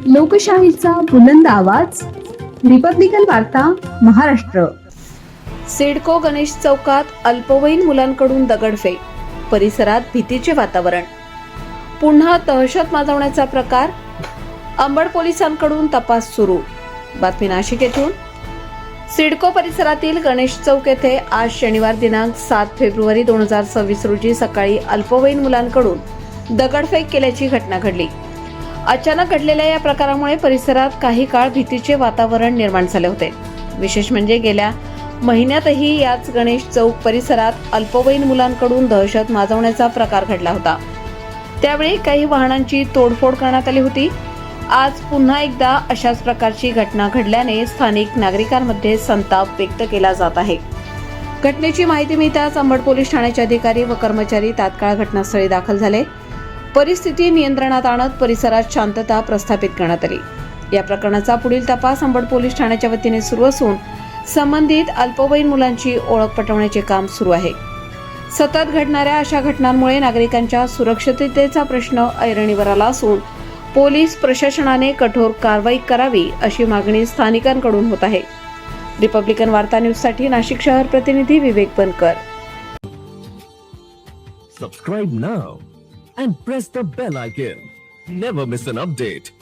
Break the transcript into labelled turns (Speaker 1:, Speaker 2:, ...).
Speaker 1: लोकशाहीचा बुलंद आवाज, रिपब्लिकन वार्ता, महाराष्ट्र.
Speaker 2: सिडको गणेश चौकात अल्पवयीन मुलांकडून दगडफेक, परिसरात भीतीचे वातावरण. पुन्हा दहशत माजवण्याचा प्रकार, अंबड पोलिसांकडून तपास सुरू. बातमी नाशिक येथून. सिडको परिसरातील गणेश चौक येथे आज शनिवार दिनांक 7 फेब्रुवारी 2026 रोजी सकाळी अल्पवयीन मुलांकडून दगडफेक केल्याची घटना घडली. अचानक घडलेल्या या प्रकारामुळे परिसरात काही काळ भीतीचे वातावरण निर्माण झाले होते. विशेष म्हणजे गेल्या महिन्यातही याच गणेश चौक परिसरात अल्पवयीन मुलांकडून दहशत माजवण्याचा प्रकार घडला होता. त्यावेळी काही वाहनांची तोडफोड करण्यात आली होती. आज पुन्हा एकदा अशाच प्रकारची घटना घडल्याने स्थानिक नागरिकांमध्ये संताप व्यक्त केला जात आहे. घटनेची माहिती मिळताच अंबड पोलीस ठाण्याचे अधिकारी व कर्मचारी तात्काळ घटनास्थळी दाखल झाले. परिस्थिती नियंत्रणात आणत परिसरात शांतता प्रस्थापित करण्यात आली. या प्रकरणाचा पुढील तपास अंबड पोलीस ठाण्याच्या वतीने सुरू असून संबंधित अल्पवयीन मुलांची ओळख पटवण्याचे काम सुरू आहे. सतत घडणाऱ्या अशा घटनांमुळे नागरिकांच्या सुरक्षिततेचा प्रश्न ऐरणीवर आला असून पोलीस प्रशासनाने कठोर कारवाई करावी अशी मागणी स्थानिकांकडून होत आहे. रिपब्लिकन वार्ता न्यूजसाठी नाशिक शहर प्रतिनिधी विवेक बनकर.
Speaker 3: Subscribe now and press the bell icon. Never miss an update.